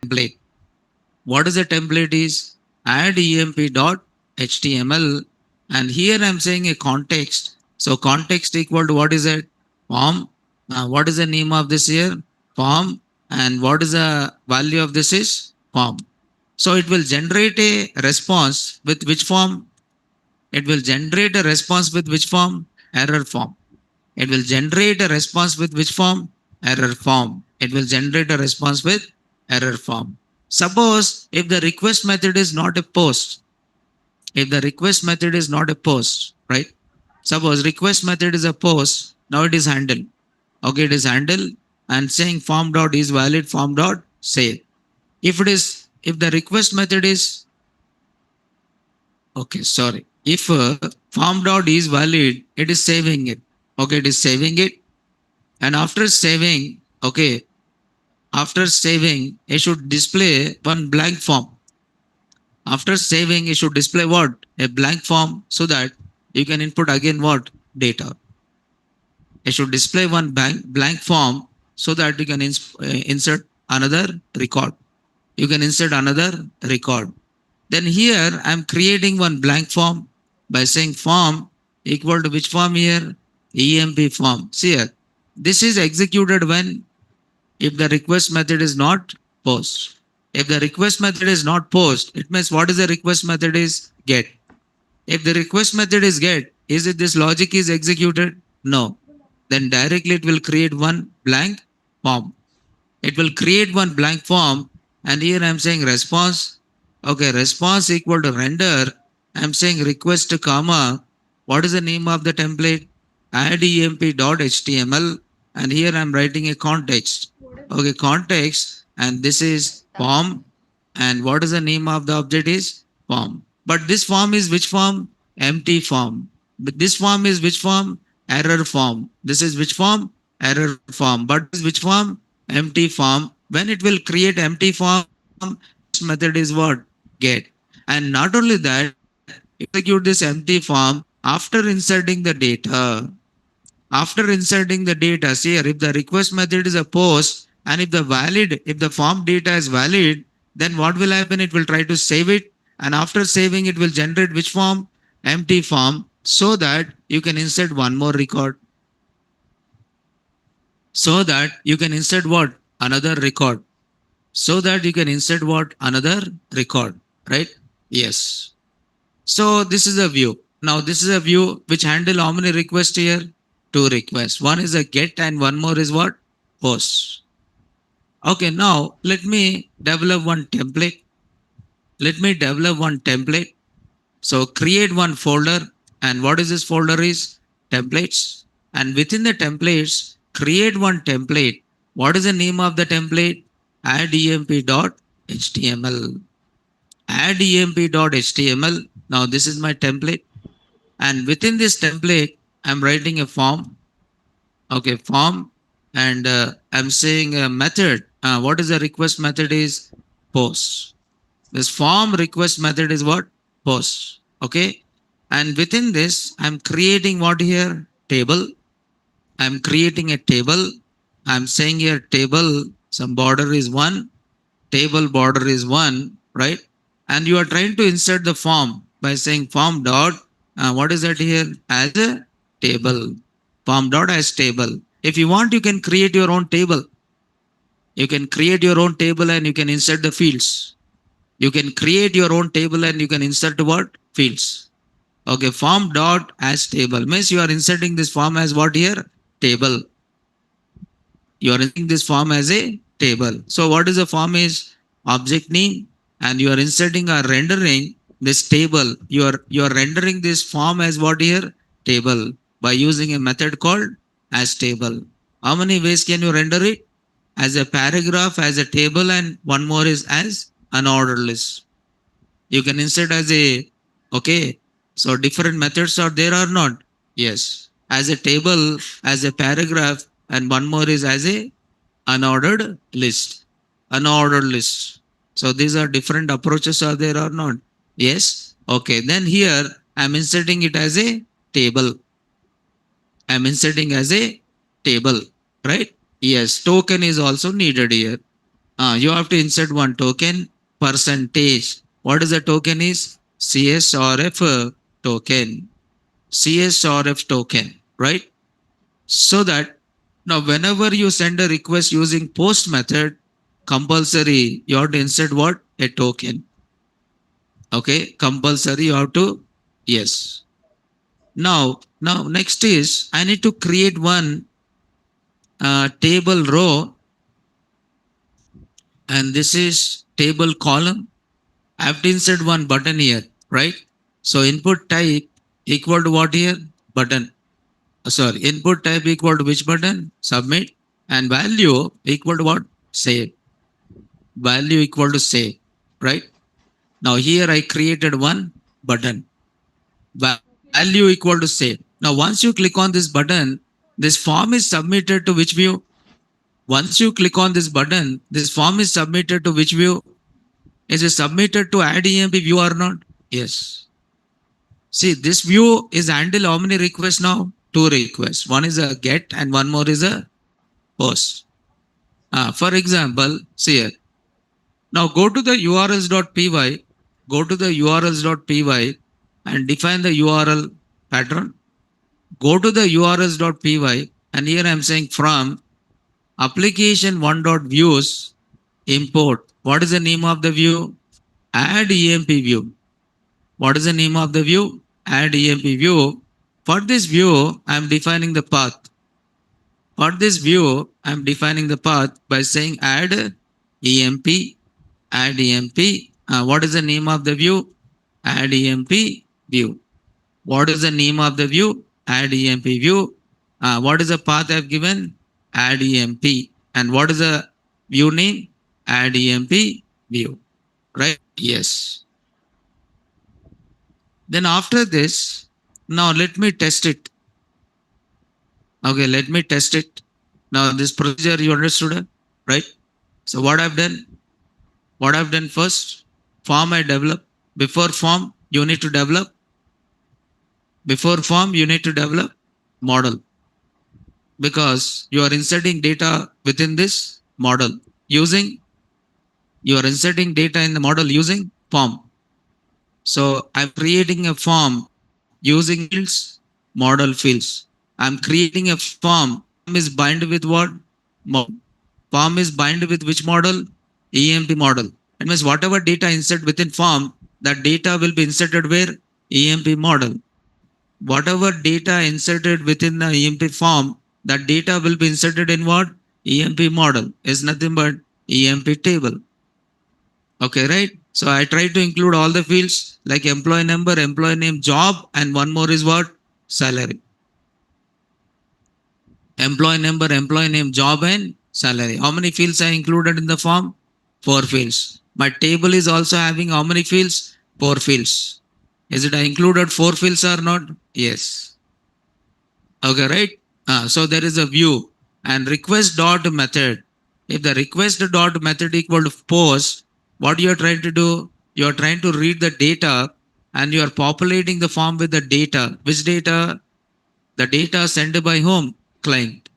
template. What is a template is add emp.html, and here I'm saying a context. So context equal to what is it? Form. What is the name of this here? Form. And what is the value of this is? Form. So it will generate a response with which form? It will generate a response with which form? Error form. It will generate a response with which form? Error form. It will generate a response with error form. Suppose if the request method is not a post, if the request method is not a post, right? Suppose request method is a post, now it is handle. Okay, it is handle and saying form dot is valid, form dot save. If the request method is, okay, sorry. If form dot is valid, it is saving it. Okay, it is saving it. And after saving, okay, after saving, it should display one blank form. After saving, it should display what? A blank form so that you can input again what? Data. It should display one blank form so that you can insert another record. You can insert another record. Then here I'm creating one blank form by saying form equal to which form here? EMP form. See here. This is executed when if the request method is not post. If the request method is not post, it means what is the request method is get. If the request method is get, is it this logic is executed? No. Then directly it will create one blank form. It will create one blank form, and here I'm saying response. Okay, response equal to render. I'm saying request comma. What is the name of the template? Add emp.html, and here I'm writing a context. Okay, context, and this is form, and what is the name of the object is form. But this form is which form? Empty form. But this form is which form? Error form. This is which form? Error form. But this is which form? Empty form. When it will create empty form, this method is what? Get. And not only that, execute this empty form after inserting the data. After inserting the data, see here, if the request method is a post and if the form data is valid, then what will happen? It will try to save it, and after saving, it will generate which form? Empty form, so that you can insert one more record. So that you can insert what? Another record. So that you can insert what? Another record, right? Yes. So this is a view. Now this is a view which handle how many requests here? Two requests. One is a get and one more is what? Post. Okay, now let me develop one template. Let me develop one template. So create one folder, and what is this folder is? Templates. And within the templates, create one template. What is the name of the template? Add emp.html. Add emp.html. Now this is my template. And within this template, I'm writing a form. Okay, form. And I'm saying a method. What is the request method is? Post. This form request method is what? Post. Okay. And within this, I'm creating what here? Table. I'm creating a table. I'm saying here table, some border is 1, table border is 1, right? And you are trying to insert the form by saying form dot, what is that here? As a table. Form dot as table. If you want, you can create your own table. You can create your own table and you can insert the fields. You can create your own table and you can insert what? Fields. Okay, form dot as table means you are inserting this form as what here? Table. You are inserting this form as a table. So what is the form is? Object name, and you are inserting or rendering this table. You are rendering this form as what here? Table, by using a method called as table. How many ways can you render it? As a paragraph, as a table, and one more is as an ordered list. You can insert as a, okay. So different methods are there or not? Yes. As a table, as a paragraph, and one more is as a unordered list. Unordered list. So these are different approaches are there or not? Yes. Okay. Then here I'm inserting it as a table. I'm inserting as a table, right? Yes. Token is also needed here. You have to insert one token percentage. What is the token is? CSRF token. CSRF token, right? So that now whenever you send a request using post method, compulsory you have to insert what? A token. Okay, compulsory you have to, yes. Now next is I need to create one table row, and this is table column. I have to insert one button here, right? So input type equal to what here? Button. Sorry, input type equal to which button? Submit. And value equal to what? Save. Value equal to save, right? Now here I created one button. Value equal to save. Now once you click on this button, this form is submitted to which view? Once you click on this button, this form is submitted to which view? Is it submitted to add EMP view or not? Yes. See, this view is handle how many requests now? Two requests. One is a get and one more is a post. For example, see here. Now go to the urls.py, go to the urls.py and define the URL pattern. Go to the urls.py and here I am saying from application1.views import. What is the name of the view? Add EMP view. What is the name of the view? Add EMP view. For this view, I am defining the path. For this view, I am defining the path by saying add EMP, add EMP. What is the name of the view? Add EMP view. What is the name of the view? Add EMP view. What is the path I have given? Add EMP. And what is the view name? Add EMP view. Right? Yes. Then after this, now let me test it. Okay, let me test it. Now this procedure you understood, right? So what I've done? What I've done first? Form I develop. Before form, you need to develop. Before form, you need to develop model. Because you are inserting data within this model using, you are inserting data in the model using form. So I'm creating a form using fields, model fields. I'm creating a form. Form is bind with what? Form is bind with which model? EMP model. It means whatever data insert within form, that data will be inserted where? EMP model. Whatever data inserted within the EMP form, that data will be inserted in what? EMP model is nothing but EMP table. Okay, right? So I try to include all the fields like employee number, employee name, job, and one more is what? Salary. Employee number, employee name, job, and salary. How many fields are included in the form? 4 fields. My table is also having how many fields? 4 fields. Is it included 4 fields or not? Yes. Okay, right? So there is a view and request dot method. If the request dot method equal to post, what you are trying to do? You are trying to read the data and you are populating the form with the data. Which data? The data sent by whom? Client.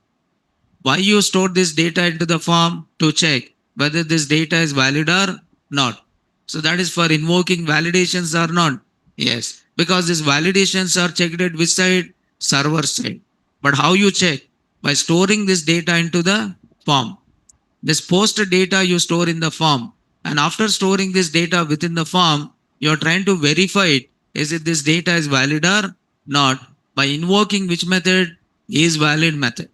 Why you store this data into the form? To check whether this data is valid or not. So that is for invoking validations or not. Yes, because these validations are checked at which side? Server side. But how you check? By storing this data into the form. This post data you store in the form. And after storing this data within the form, you are trying to verify it. Is it this data is valid or not? By invoking which method? Is valid method.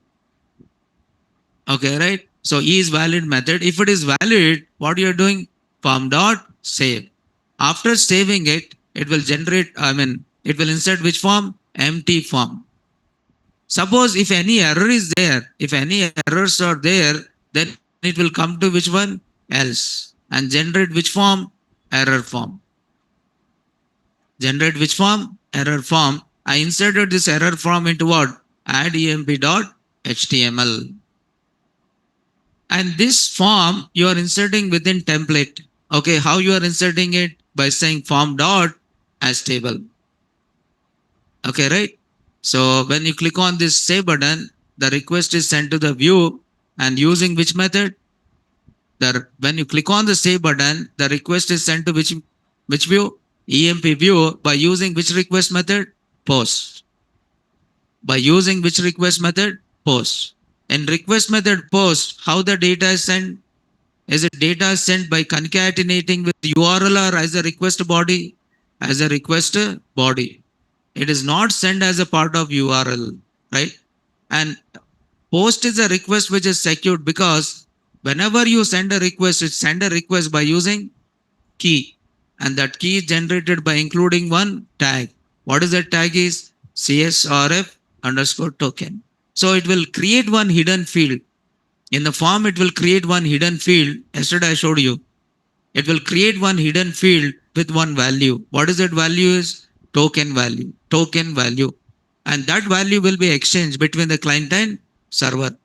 Okay, right? So is valid method. If it is valid, what you are doing? Form dot save. After saving it, it will generate, it will insert which form? Empty form. Suppose if any error is there, if any errors are there, then it will come to which one? Else. And generate which form? Error form. Generate which form? Error form. I inserted this error form into what? Add emp.html. And this form you are inserting within template. Okay, how you are inserting it? By saying form dot as table. Okay, right? So when you click on this save button, the request is sent to the view and using which method? When you click on the save button, the request is sent to which view? EMP view by using which request method? Post. By using which request method? Post. In request method post, how the data is sent? Is it data sent by concatenating with URL or as a request body? As a request body. It is not sent as a part of URL, right? And post is a request which is secured because whenever you send a request, it send a request by using key. And that key is generated by including one tag. What is that tag is? CSRF underscore token. So it will create one hidden field. In the form, it will create one hidden field. Yesterday I showed you. It will create one hidden field with one value. What is that value is? Token value. Token value. And that value will be exchanged between the client and server.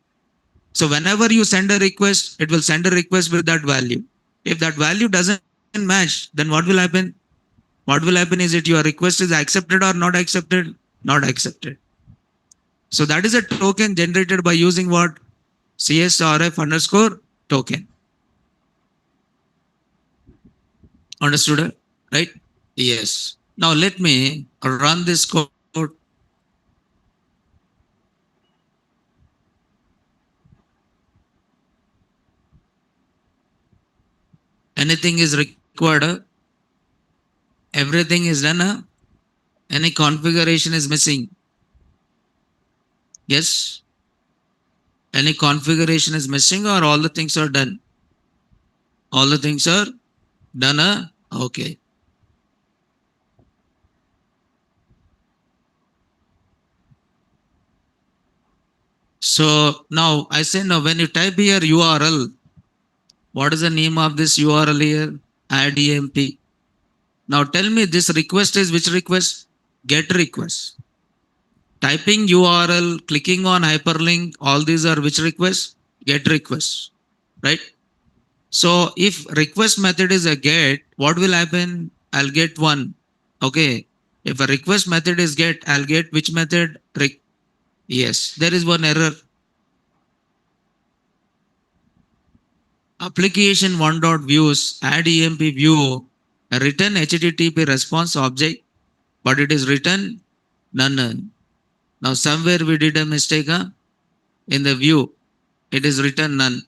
So whenever you send a request, it will send a request with that value. If that value doesn't match, then what will happen? What will happen is that your request is accepted or not accepted? Not accepted. So that is a token generated by using what? CSRF underscore token. Understood? Right? Yes. Now let me run this code. Anything is required. Everything is done. Any configuration is missing. Yes. Any configuration is missing or all the things are done? All the things are done. Okay. So now I say now when you type here URL, what is the name of this URL here? Add EMP. Now tell me this request is which request? Get request. Typing URL, clicking on hyperlink, all these are which request? Get request. Right? So if request method is a get, what will happen? I'll get one. Okay. If a request method is get, I'll get which method? Yes, there is one error. Application one.views add EMP view return HTTP response object, but it is written none. Now somewhere we did a mistake in the view. It is written none.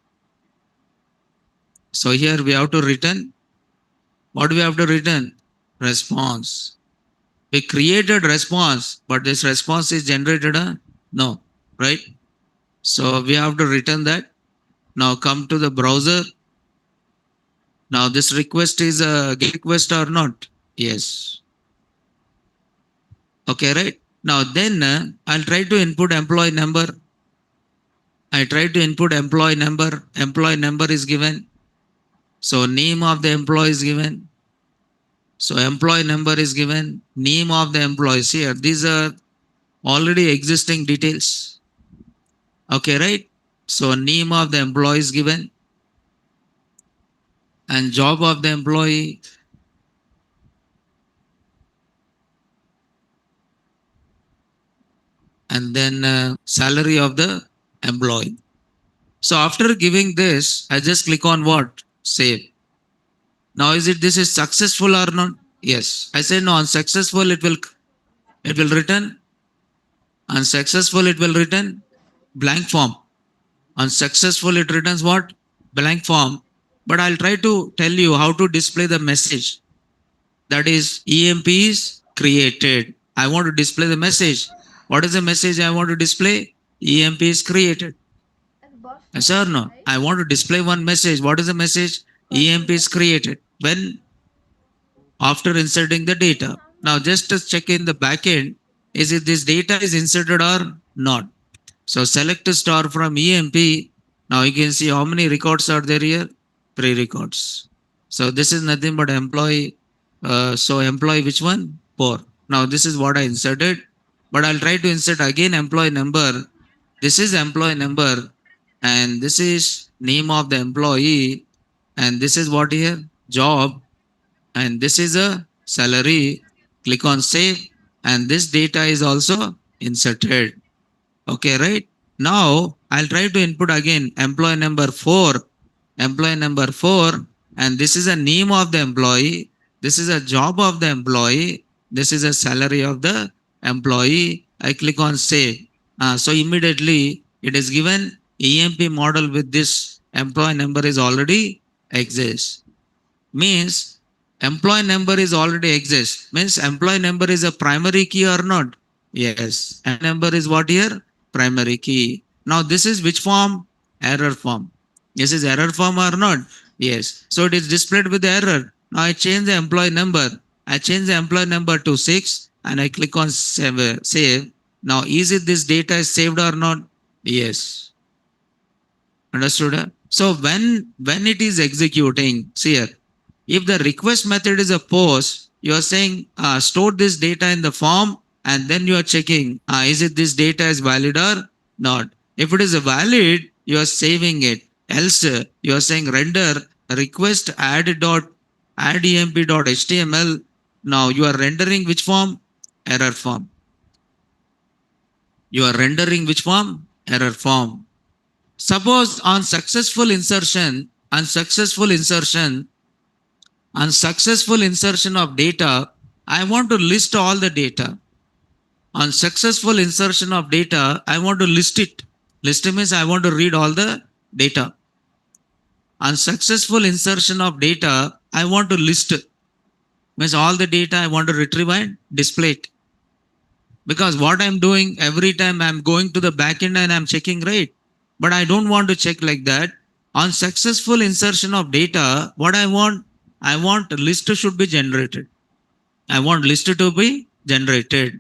So here we have to return. What do we have to return? Response. We created response, but this response is generated no, right? So we have to return that. Now come to the browser. Now this request is a GET request or not? Yes. Okay, right? Now then I'll try to input employee number. I try to input employee number. Employee number is given. So name of the employee is given. So employee number is given. Name of the employees here. These are already existing details. Okay, right? So name of the employee is given. And job of the employee. And then salary of the employee. So after giving this, I just click on what? Save. Now is it this is successful or not? Yes. I say no, unsuccessful it will return. Unsuccessful it will return blank form. Unsuccessful it returns what? Blank form. But I'll try to tell you how to display the message. That is EMP is created. I want to display the message. What is the message I want to display? EMP is created. Yes or no? I want to display one message. What is the message? EMP is created. When? After inserting the data. Now just to check in the backend, is it this data is inserted or not? So select a star from EMP. Now you can see how many records are there here? 3 records. So this is nothing but employee. So employee which one? 4. Now this is what I inserted. But I'll try to insert again employee number. This is employee number. And this is name of the employee. And this is what here? Job. And this is a salary. Click on save. And this data is also inserted. Okay, right? Now I'll try to input again employee number 4. employee number 4, and this is a name of the employee, this is a job of the employee, this is a salary of the employee. I click on save. So immediately it is given EMP model with this employee number is already exists. Means employee number is already exists. Means employee number is a primary key or not? Yes. And number is what here? Primary key. Now this is which form? Error form. This is error form or not? Yes. So it is displayed with the error. Now I change the employee number. I change the employee number to 6 and I click on save. Now is it this data is saved or not? Yes. Understood? So when it is executing, see here, if the request method is a post, you are saying store this data in the form and then you are checking is it this data is valid or not. If it is a valid, you are saving it. Else you are saying render request add emp.html. Now you are rendering which form? Error form. You are rendering which form? Error form. Suppose on successful insertion of data, I want to list all the data. On successful insertion of data, I want to list it. List means I want to read all the data. On successful insertion of data, I want to list. Means all the data I want to retrieve and display it. Because what I'm doing every time I'm going to the backend and I'm checking, right? But I don't want to check like that. On successful insertion of data, what I want list should be generated. I want list to be generated.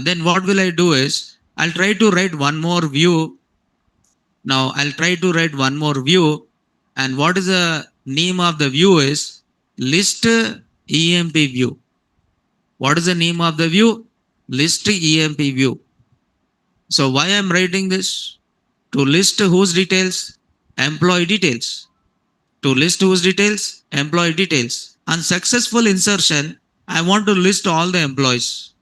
Then what will I do is I'll try to write one more view. Now I'll try to write one more view. And what is the name of the view is list EMP view. What is the name of the view? List EMP view. So why I'm writing this? To list whose details? Employee details. To list whose details? Employee details. On successful insertion, I want to list all the employees.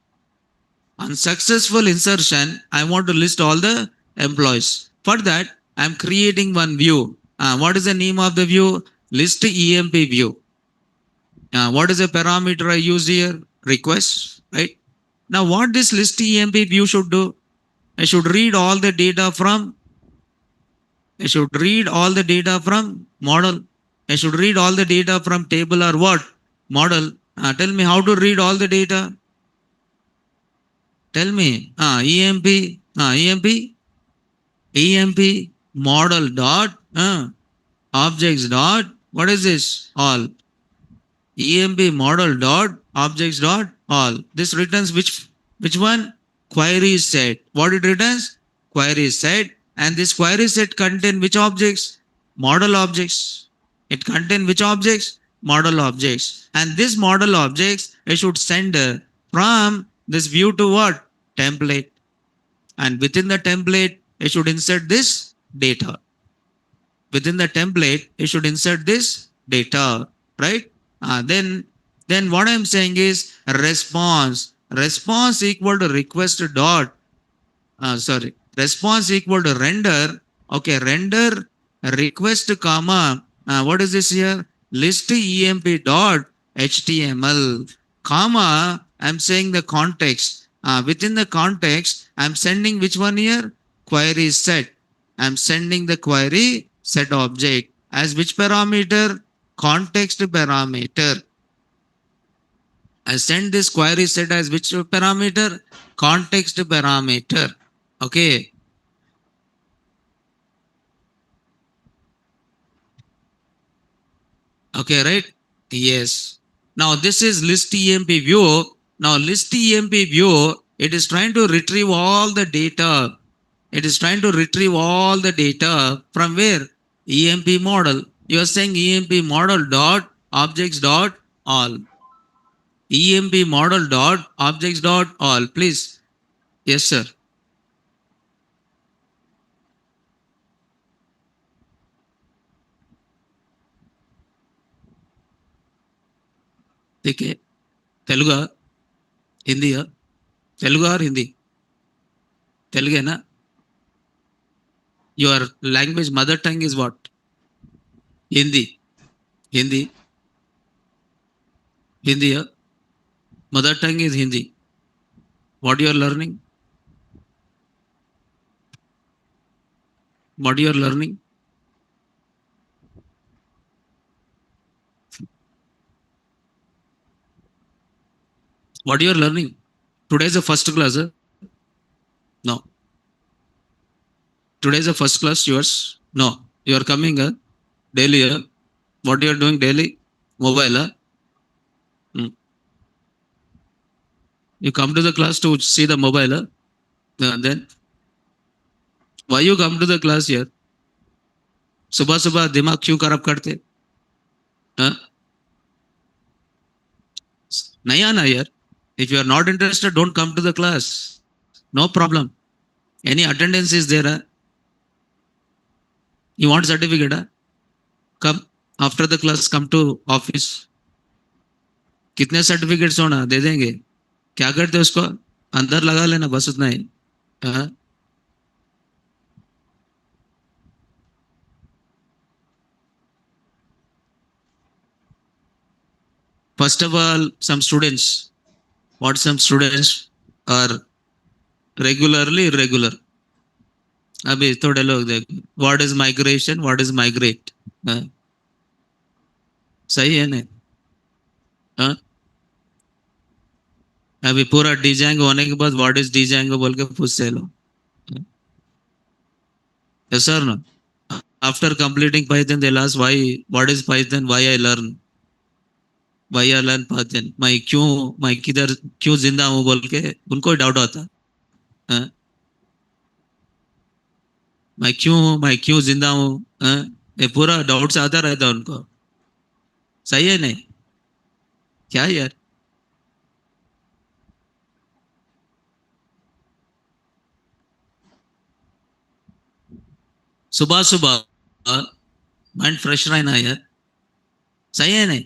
On successful insertion, I want to list all the employees. For that, I'm creating one view. What is the name of the view? List EMP view. What is the parameter I use here? Request, right? Now, what this list EMP view should do? I should read all the data from model. I should read all the data from table or what? Model. Tell me how to read all the data. Tell me. EMP model dot objects dot what is this? All. EMP model dot objects dot all. This returns which one? Query set. What it returns? Query set. And this query set contain which objects? Model objects. It contain which objects? Model objects. And this model objects I should send from this view to what? Template. And within the template I should insert this data. Within the template I should insert this data, right? Then what I'm saying is response equal to request dot response equal to render. Okay, render request comma what is this here? List emp dot html comma I'm saying the context. Within the context I'm sending which one here? Query set. I'm sending the query set object as which parameter? Context parameter. I send this query set as which parameter? Context parameter. Okay. Okay, right? Yes. Now this is list EMP view. Now list EMP view, it is trying to retrieve all the data. It is trying to retrieve all the data from where? EMP model. You are saying EMP model dot objects dot all. EMP model dot objects dot all. Please. Yes, sir. ठीक है तेलुगु हिंदी तेलुगु और हिंदी तेलुगु है ना your language mother tongue is what Hindi, Hindi, Hindi. Mother tongue is Hindi. What you are learning? What you are learning? What you are learning? Today is the first class. No. Today is the first class yours. No. You are coming daily. What you are doing daily? Mobile. You come to the class to see the mobile. Then why you come to the class here? सुबह सुबह दिमाग क्यों खराब करते? हाँ? नहीं आना यार. If you are not interested, don't come to the class. No problem. Any attendance is there. You want certificate? Come after the class. Come to office. कितने सर्टिफिकेट्स होना दे देंगे. क्या करते उसको अंदर लगा लेना बस उतना ही. First of all, some students are regularly irregular. अभी थोड़े लोग देखो. What is migration? What is migrate? सही है ना? अभी पूरा DJANGO होने के बाद what is DJANGO बोल के पूछते लोग. Yes or no? After completing Python, they'll ask why, what is Python? Why I learn Python? मैं किधर क्यों जिंदा हूँ बोल के उनको डाउट आता. मैं क्यों जिंदा हूँ. ये पूरा डाउट से आता रहता उनको. सही है नहीं? क्या यार. सुबह सुबह माइंड फ्रेश रहना यार. सही है नहीं?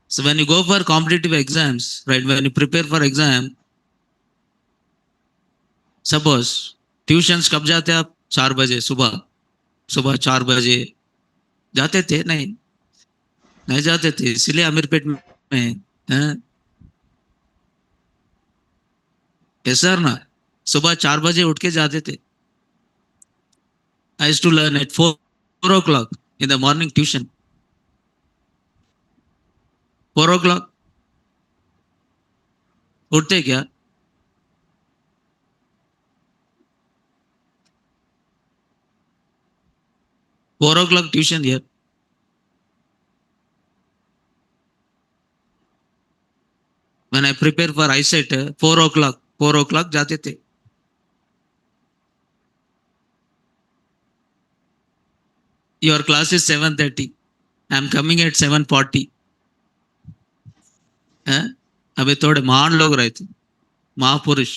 So when you go for competitive exams, right, when you prepare for exam, suppose tuitions कब जाते आप? 4 बजे सुबह 4 बजे जाते थे? नहीं जाते थे. इसलिए अमीरपेट में सर ना सुबह 4 बजे उठ के जाते थे. I used to learn at 4 o'clock in the morning tuition. 4 o'clock उठते क्या? Four o'clock tuition here. When I prepare for ISET, 4 o'clock जाते थे. Your class is 7:30. I'm coming at 7:40. अभी थोड़े महान लोग रहे थे, महापुरुष.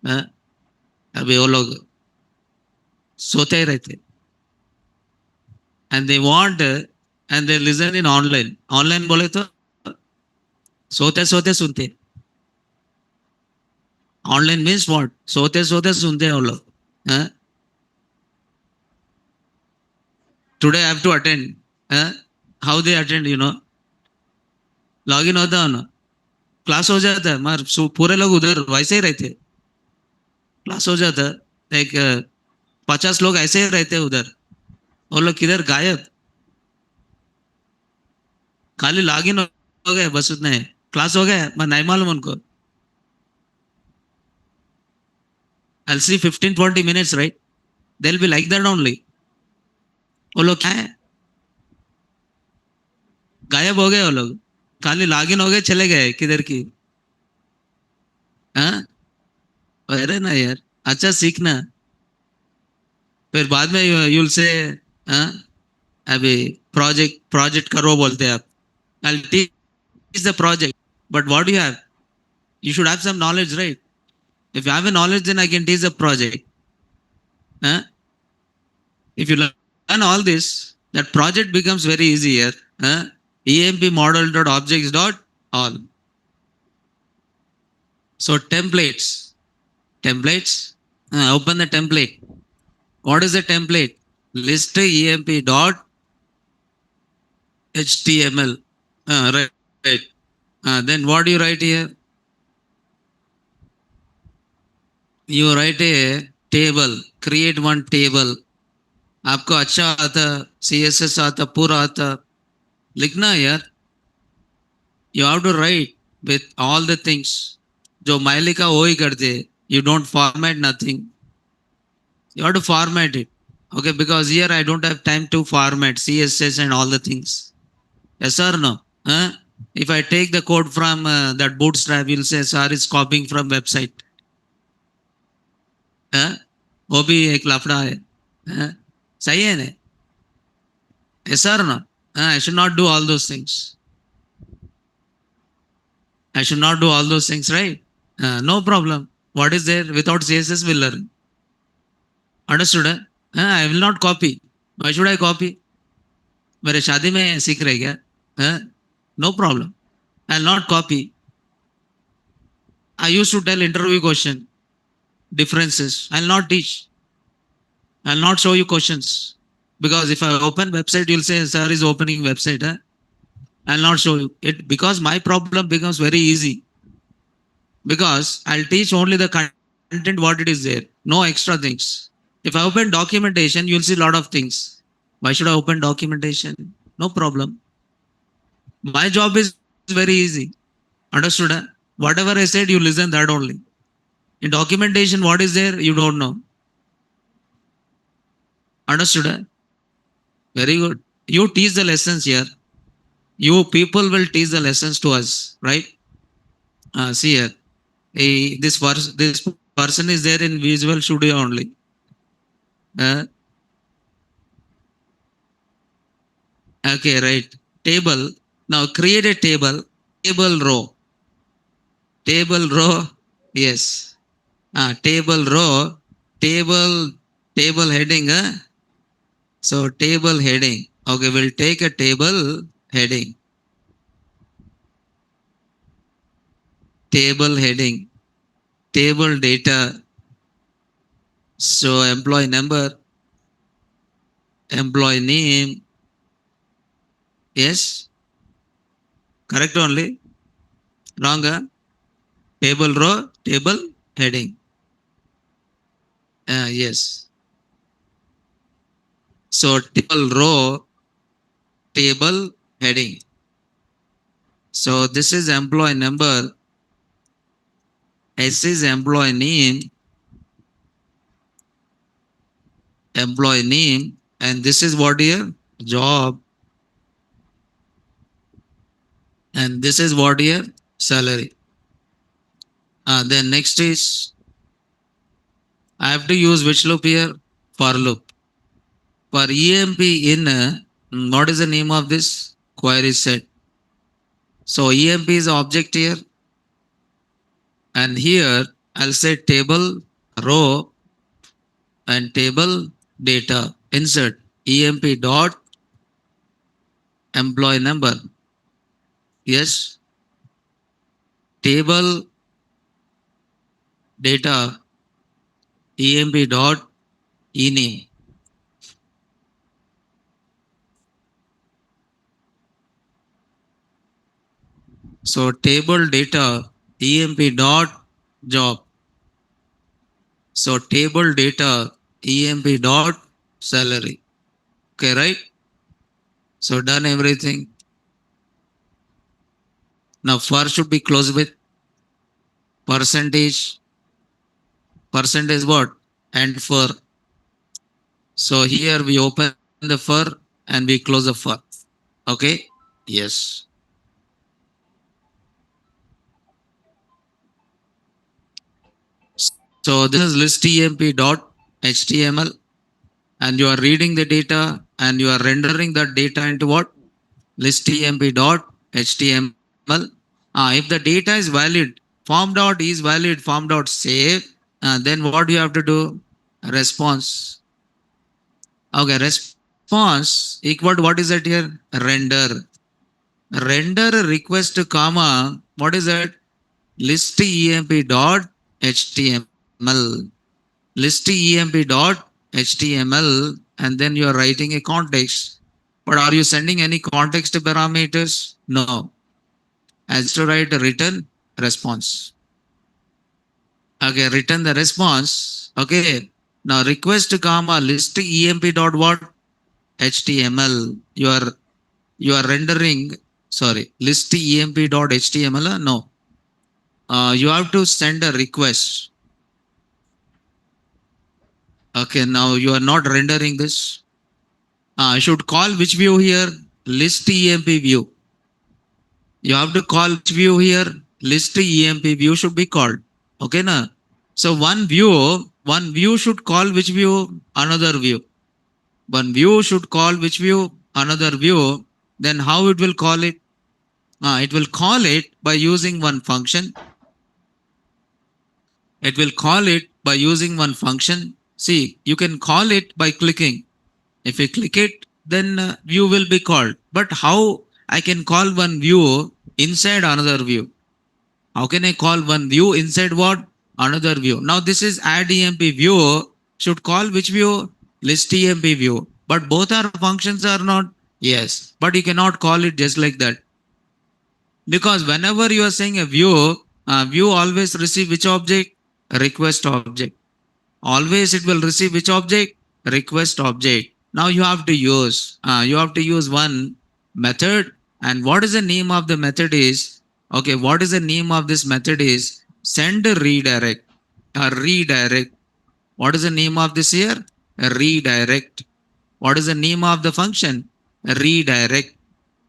अभी वो लोग सोते ही रहते. And they want and they listen in online. Online बोले तो सोते सोते सुनते. Online means what? सोते सोते सुनते हैं वो लोग. Today I have to attend. How they attend, you know? Login होता है ना, क्लास हो जाता है, मगर पूरे लोग उधर वैसे ही रहते. क्लास हो जाता है, एक 50 लोग ऐसे ही रहते उधर. वो लोग किधर गायब. खाली लॉगिन हो गए बस उतने. क्लास हो गया मैं नहीं मालूम उनको. I'll see 15-20 minutes, right? They'll be like that only. वो लोग क्या है, गायब हो गए वो लोग. खाली लॉगिन हो गए चले गए किधर की. अरे ना यार, अच्छा सीखना. फिर बाद में यूल से अभी प्रोजेक्ट करो बोलते हैं आप. I'll teach the project, but what do you have? You should have some knowledge, right? If you have a knowledge, then I can teach the project. If you learn all this, that project becomes very easy here. EMP model.objects.all. So templates. Open the template. What is the template? List EMP dot HTML. Right. Right. Then what do you write here? You write a table. Create one table. आपको अच्छा आता, CSS आता, पूरा आता, लिखना है यार. You have to write with all the things. जो माइली का वो ही करते. You don't format nothing. You have to format it. Okay, because here I don't have time to format CSS and all the things. Yes or no? Huh? If I take the code from that bootstrap, you'll say, sir is copying from website. Huh? वो भी एक लफड़ा है. Huh? सही है ना? Yes or no? I should not do all those things. I should not do all those things, right? No problem. What is there? Without CSS, we'll learn. Understood? I will not copy. Why should I copy? मेरे शादी में सीख रहे क्या? No problem. I'll not copy. I used to tell interview question differences. I'll not teach. I'll not show you questions. Because if I open website, you'll say, sir is opening website. I'll not show you it, because my problem becomes very easy. Because I'll teach only the content what it is there. No extra things. If I open documentation, you'll see a lot of things. Why should I open documentation? No problem. My job is very easy. Understood? Whatever I said, you listen that only. In documentation, what is there, you don't know. Understood? Very good. You teach the lessons here. You people will teach the lessons to us, right? See here. This person is there in Visual Studio only. Okay, right. Table. Now create a table. Table row. Table row. Yes. Table row. Table heading. So table heading. Okay, we'll take a table heading. Table heading. Table data. So employee number. Employee name. Yes. Correct only. Wrong. Table row. Table heading. Yes. So table row. Table heading. So this is employee number. S is employee name. Employee name. And this is what here? Job. And this is what here? Salary. Then next is, I have to use which loop here? For loop. For EMP in, what is the name of this? Query set. So EMP is object here. And here I'll say table row and table data. Insert EMP dot employee number. Yes. Table data EMP dot ename. So table data EMP dot job. So table data EMP dot salary. Okay, right? So done everything. Now for should be closed with percentage. Percentage what? And for. So here we open the for and we close the for. Okay? Yes. So this is list EMP dot HTML, and you are reading the data and you are rendering that data into what? List EMP dot HTML. If the data is valid, form dot is valid, form dot save, then what do you have to do? Response. Okay, response equal to what is that here? Render. Render request comma, what is that? List EMP dot HTML. List EMP dot HTML, and then you are writing a context. But are you sending any context parameters? No. I just write a return response. Okay, return the response. Okay. Now request comma list emp dot what? HTML. You are rendering, sorry, list emp dot HTML. No. You have to send a request. Okay, now you are not rendering this. I should call which view here? List emp view. You have to call which view here? List emp view should be called. Okay, na? So one view should call which view? Another view. One view should call which view? Another view. Then how it will call it? It will call it by using one function. It will call it by using one function. See, you can call it by clicking. If you click it, then view will be called. But how I can call one view inside another view? How can I call one view inside what? Another view. Now this is add emp view. Should call which view? List emp view. But both are functions or not? Yes. But you cannot call it just like that. Because whenever you are saying a view always receive which object? A request object. Always it will receive which object? A request object. Now you have to use one method. And what is the name of the method is? Okay, what is the name of this method is? Send a redirect. A redirect. What is the name of this here? A redirect. What is the name of the function? A redirect.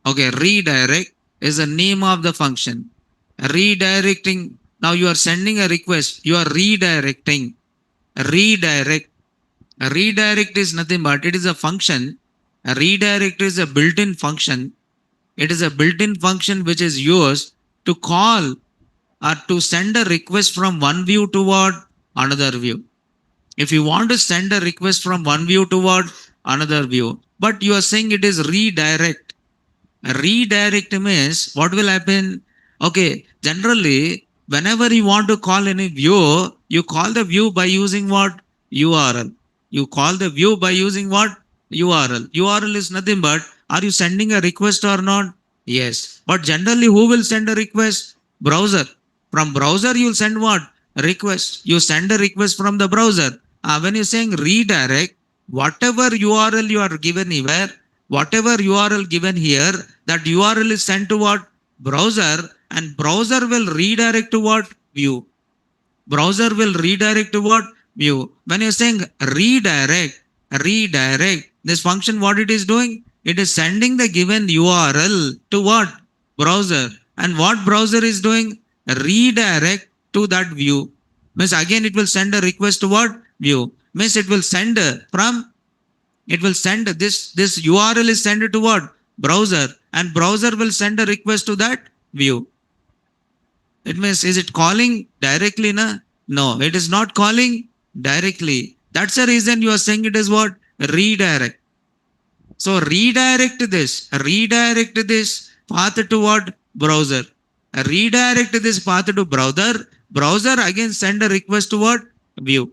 Okay, redirect is the name of the function. Redirecting. Now you are sending a request. You are redirecting. Redirect. A redirect is nothing but it is a function. A redirect is a built-in function. It is a built-in function which is used to call or to send a request from one view toward another view. If you want to send a request from one view toward another view, but you are saying it is redirect. Redirect means what will happen? Okay, generally, whenever you want to call any view, you call the view by using what? URL. You call the view by using what? URL. URL is nothing but are you sending a request or not? Yes. But generally, who will send a request? Browser. From browser, you'll send what? A request. You send a request from the browser. When you're saying redirect, whatever URL you are given here, whatever URL given here, that URL is sent to what? Browser, and browser will redirect to what? View. Browser will redirect to what? View. When you're saying redirect, this function what it is doing? It is sending the given URL to what? Browser. And what browser is doing? Redirect to that view. Means again it will send a request to what? View. Means it will send from, it will send this URL is sent to what? Browser. And browser will send a request to that view. It means, is it calling directly? No, it is not calling directly. That's the reason you are saying it is what? Redirect. So redirect this path to what? Browser. Redirect this path to browser. Browser again send a request to what? View.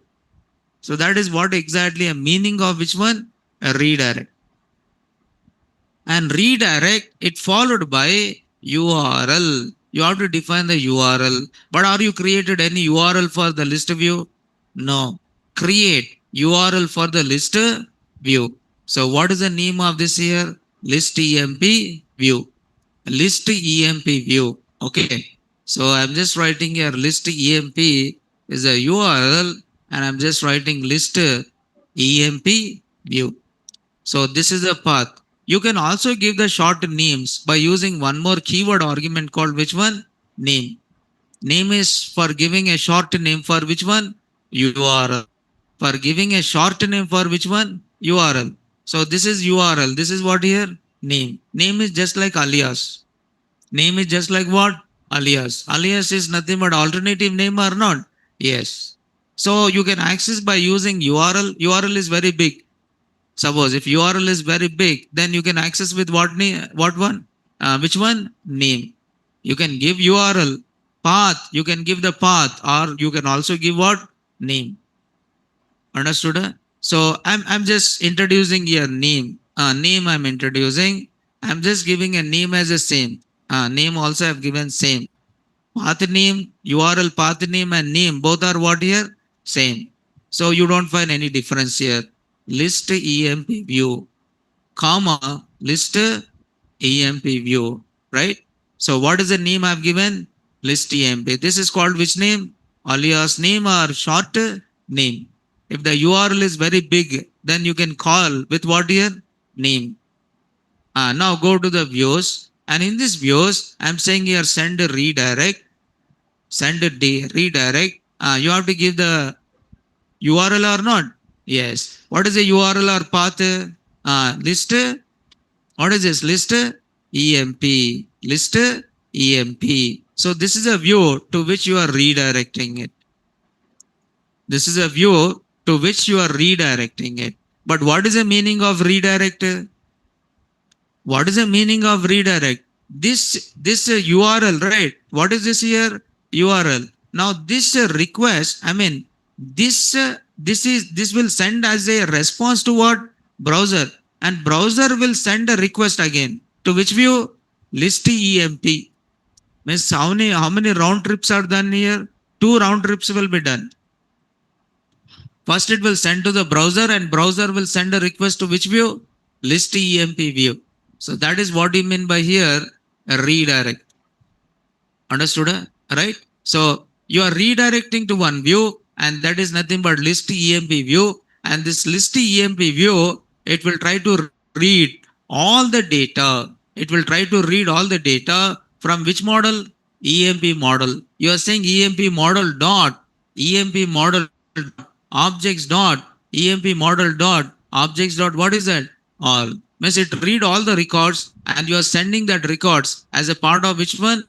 So that is what exactly a meaning of which one? A redirect. And redirect, it followed by URL. You have to define the URL. But are you created any URL for the list view? No. Create URL for the list view. So what is the name of this here? List emp view. List emp view. Okay. So I'm just writing here list emp is a URL and I'm just writing list emp view. So this is a path. You can also give the short names by using one more keyword argument called which one? Name. Name is for giving a short name for which one? URL. For giving a short name for which one? URL. So this is URL. This is what here? Name. Name is just like alias. Name is just like what? Alias. Alias is nothing but alternative name or not? Yes. So you can access by using URL. URL is very big. Suppose if URL is very big, then you can access with what name? What one? Which one? Name. You can give URL. Path. You can give the path, or you can also give what? Name. Understood? So I'm just introducing here name. name I'm introducing. I'm just giving a name as a same. Name also I've given same. Path name, URL path name and name both are what here? Same. So you don't find any difference here. List EMP view, comma, list EMP view, right? So what is the name I've given? List EMP. This is called which name? Alias name or short name. If the URL is very big, then you can call with what here? Name. Now go to the views. And in this views, I'm saying here send a redirect. Send a redirect. You have to give the URL or not? Yes. What is the URL or path? List. What is this? List EMP. List EMP. So this is a view to which you are redirecting it. This is a view to which you are redirecting it. But what is the meaning of redirect? What is the meaning of redirect? This URL, right? What is this here? URL. Now this request, I mean, this will send as a response to what? Browser. And browser will send a request again. To which view? List EMP. Means how many round trips are done here? 2 round trips will be done. First it will send to the browser and browser will send a request to which view? List EMP view. So that is what you mean by here a redirect. Understood? Right? So you are redirecting to one view and that is nothing but list EMP view. And this list EMP view, it will try to read all the data. It will try to read all the data from which model? EMP model. You are saying EMP model dot, EMP model objects dot, EMP model dot, objects dot, what is that? All. Means it read all the records and you are sending that records as a part of which one?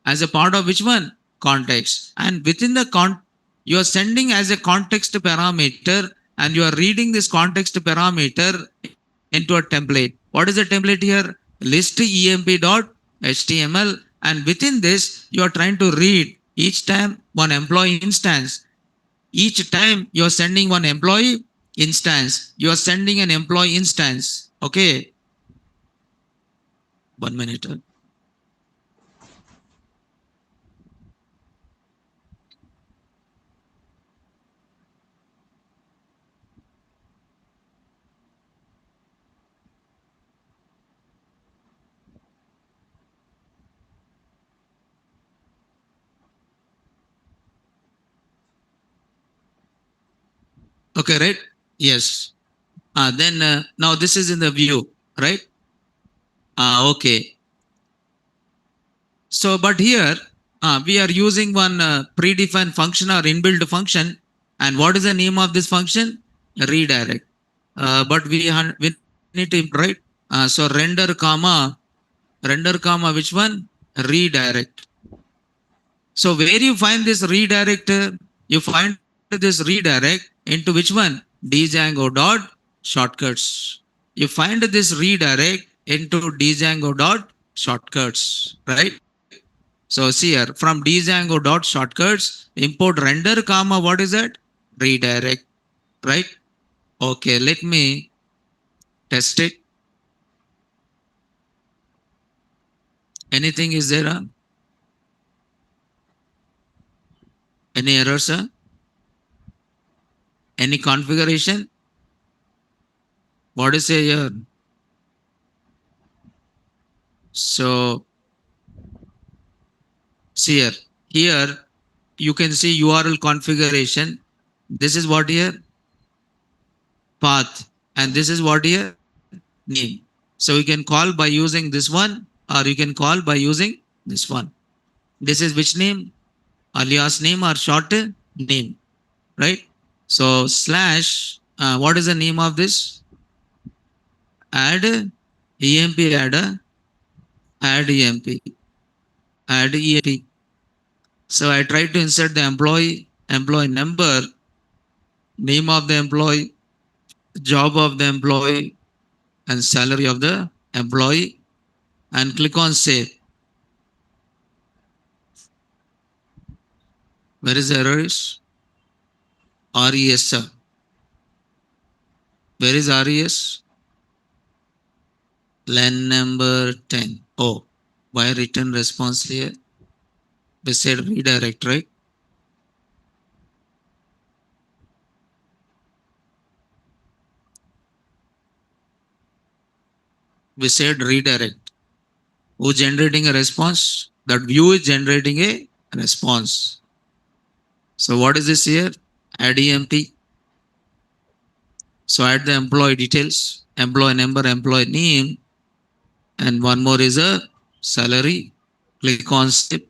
As a part of which one? Context. And within the you are sending as a context parameter and you are reading this context parameter into a template. What is the template here? List emp.html. And within this, you are trying to read each time one employee instance. Each time you are sending one employee instance. You are sending an employee instance. Okay. 1 minute. Okay, right? Yes. Then now this is in the view, right? Okay. So, but here we are using one predefined function or inbuilt function. And what is the name of this function? Redirect. But we need to right. So render comma which one? Redirect. So where you find this redirect? You find this redirect into which one? DJANGO dot shortcuts. You find this redirect into DJANGO dot shortcuts, right? So see here from DJANGO dot shortcuts import render comma what is that? Redirect, right? Okay, let me test it. Anything is there? Any errors? Any configuration? What is here? So see here. Here you can see URL configuration. This is what here? Path. And this is what here? Name. So you can call by using this one or you can call by using this one. This is which name? Alias name or short name, right? So slash, what is the name of this? Add EMP add EMP, add EMP. So I try to insert the employee number, name of the employee, job of the employee, and salary of the employee, and click on save. Where is the error? RES. Where is RES? Line number 10. Oh, why return response here? We said redirect, right? We said redirect. Who generating a response? That view is generating a response. So what is this here? Add EMP. So add the employee details, employee number, employee name, and one more is a salary. Click on save.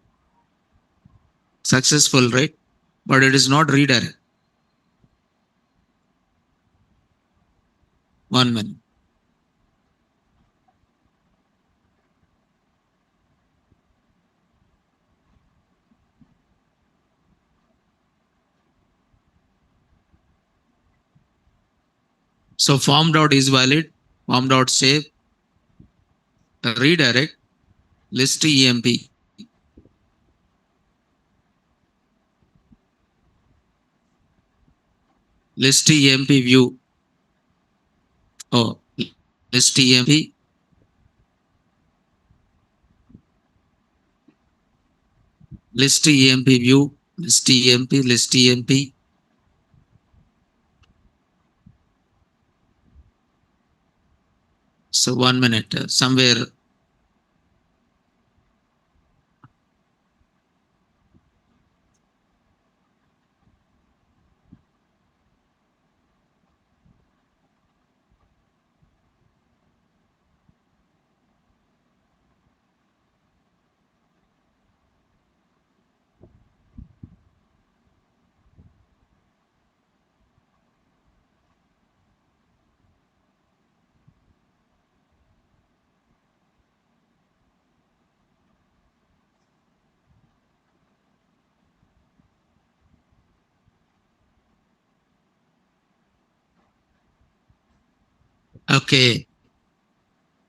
Successful, right? But it is not redirect. 1 minute. So form dot is valid. Form dot save. Redirect. List EMP. List EMP view. Oh, list EMP. List EMP view. List EMP. List EMP. So 1 minute. Somewhere. Okay.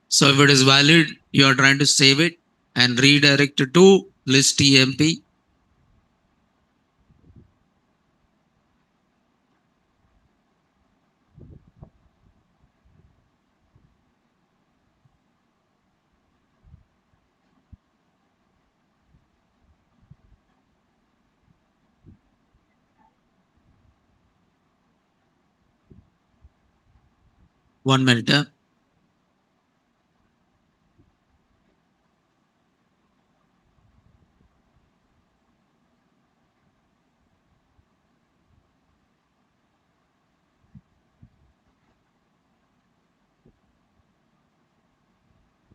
So if it is valid, you are trying to save it and redirect to list EMP. One minute.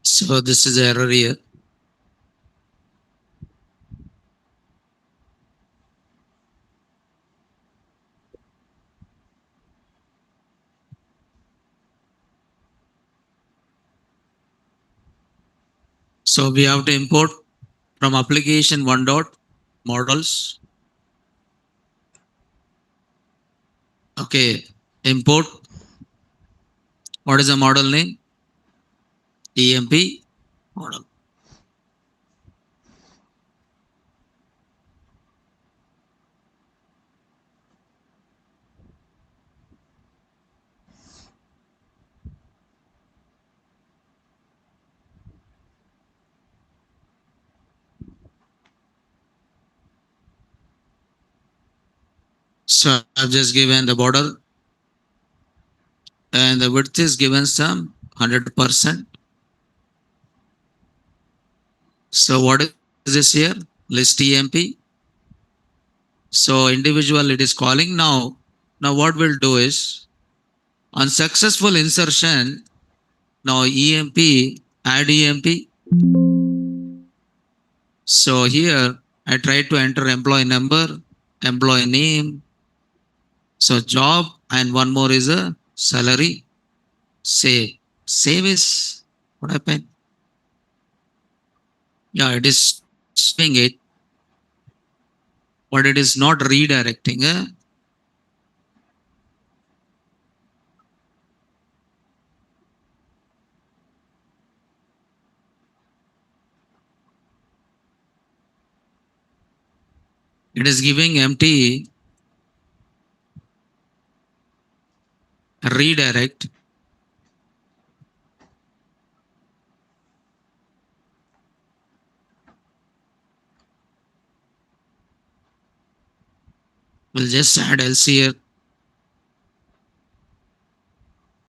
So this is error here. So we have to import from application one dot models. Okay. Import. What is the model name? EMP model. So I've just given the border and the width is given some 100%. So what is this here? List EMP. So individual it is calling now. Now what we'll do is on successful insertion, now EMP, add EMP. So here I try to enter employee number, employee name. So job and one more is a salary. Save. Save is what happened? Yeah, it is saving it, but it is not redirecting. It is giving empty redirect. We'll just add else here.